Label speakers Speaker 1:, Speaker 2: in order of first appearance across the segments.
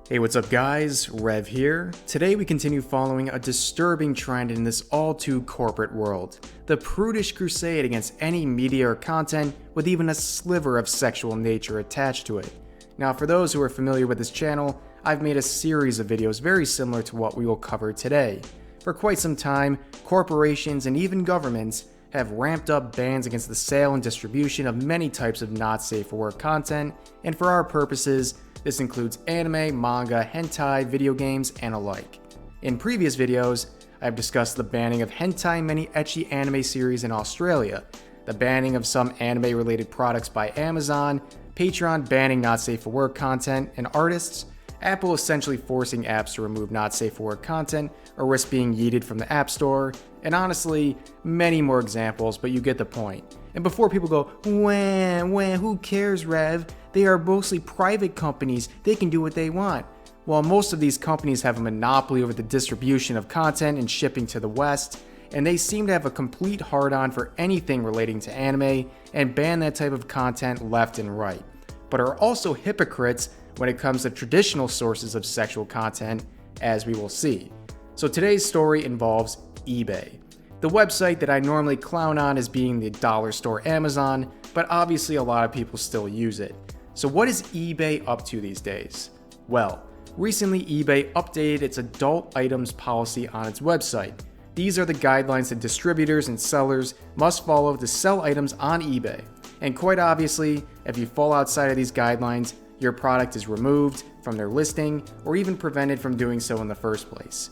Speaker 1: Hey, what's up guys? Rev here. Today we continue following a disturbing trend in this all too corporate world. The prudish crusade against any media or content with even a sliver of sexual nature attached to it. Now for those who are familiar with this channel, I've made a series of videos very similar to what we will cover today. For quite some time, corporations and even governments have ramped up bans against the sale and distribution of many types of not safe for work content, and for our purposes, this includes anime, manga, hentai, video games, and alike. In previous videos, I've discussed the banning of hentai many ecchi anime series in Australia, the banning of some anime-related products by Amazon, Patreon banning not safe for work content and artists, Apple essentially forcing apps to remove not safe for work content or risk being yeeted from the App Store, and honestly, many more examples, but you get the point. And before people go, who cares, Rev? They are mostly private companies, they can do what they want. Well, most of these companies have a monopoly over the distribution of content and shipping to the West, and they seem to have a complete hard-on for anything relating to anime and ban that type of content left and right, but are also hypocrites when it comes to traditional sources of sexual content, as we will see. So today's story involves eBay, the website that I normally clown on as being the dollar store Amazon, but obviously a lot of people still use it. So what is eBay up to these days? Well, recently eBay updated its adult items policy on its website. These are the guidelines that distributors and sellers must follow to sell items on eBay. And quite obviously, if you fall outside of these guidelines, your product is removed from their listing or even prevented from doing so in the first place.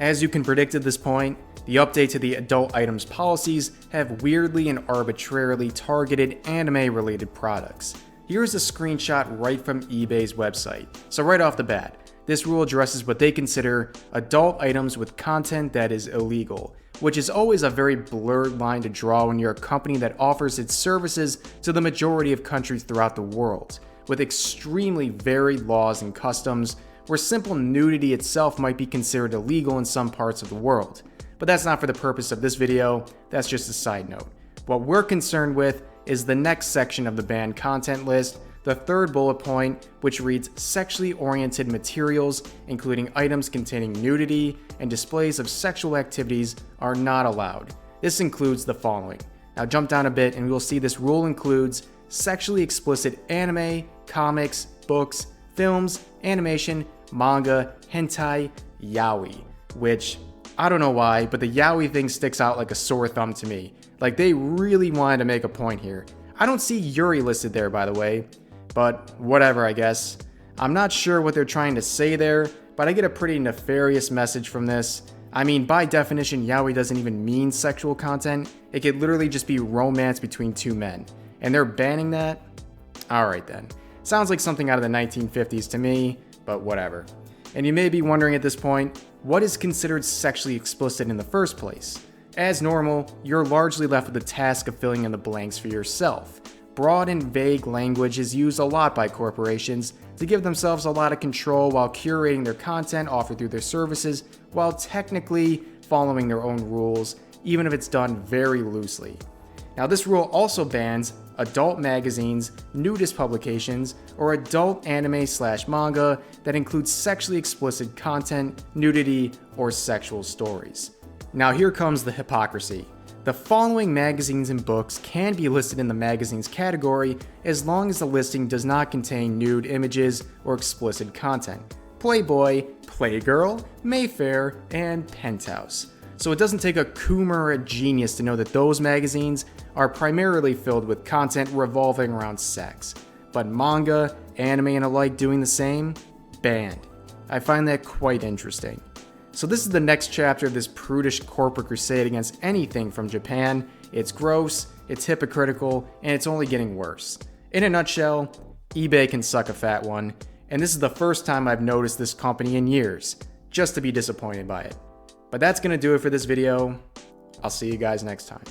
Speaker 1: As you can predict at this point, the update to the adult items policies have weirdly and arbitrarily targeted anime-related products. Here's a screenshot right from eBay's website. So right off the bat, this rule addresses what they consider adult items with content that is illegal, which is always a very blurred line to draw when you're a company that offers its services to the majority of countries throughout the world, with extremely varied laws and customs, where simple nudity itself might be considered illegal in some parts of the world. But that's not for the purpose of this video, that's just a side note. What we're concerned with is the next section of the banned content list, the third bullet point, which reads sexually oriented materials, including items containing nudity and displays of sexual activities, are not allowed. This includes the following. Now jump down a bit and we'll see this rule includes sexually explicit anime, comics, books, films, animation, manga, hentai, yaoi, which I don't know why, but the yaoi thing sticks out like a sore thumb to me. Like they really wanted to make a point here. I don't see Yuri listed there, by the way, but whatever, I guess. I'm not sure what they're trying to say there, but I get a pretty nefarious message from this. I mean, by definition, yaoi doesn't even mean sexual content. It could literally just be romance between two men. And they're banning that? Alright then. Sounds like something out of the 1950s to me, but whatever. And you may be wondering at this point, what is considered sexually explicit in the first place? As normal, you're largely left with the task of filling in the blanks for yourself. Broad and vague language is used a lot by corporations to give themselves a lot of control while curating their content offered through their services, while technically following their own rules, even if it's done very loosely. Now this rule also bans adult magazines, nudist publications, or adult anime/manga that includes sexually explicit content, nudity, or sexual stories. Now here comes the hypocrisy. The following magazines and books can be listed in the magazines category as long as the listing does not contain nude images or explicit content. Playboy, Playgirl, Mayfair, and Penthouse. So it doesn't take a Coomer or a genius to know that those magazines are primarily filled with content revolving around sex. But manga, anime, and alike doing the same? Banned. I find that quite interesting. So this is the next chapter of this prudish corporate crusade against anything from Japan. It's gross, it's hypocritical, and it's only getting worse. In a nutshell, eBay can suck a fat one, and this is the first time I've noticed this company in years, just to be disappointed by it. But that's gonna do it for this video. I'll see you guys next time.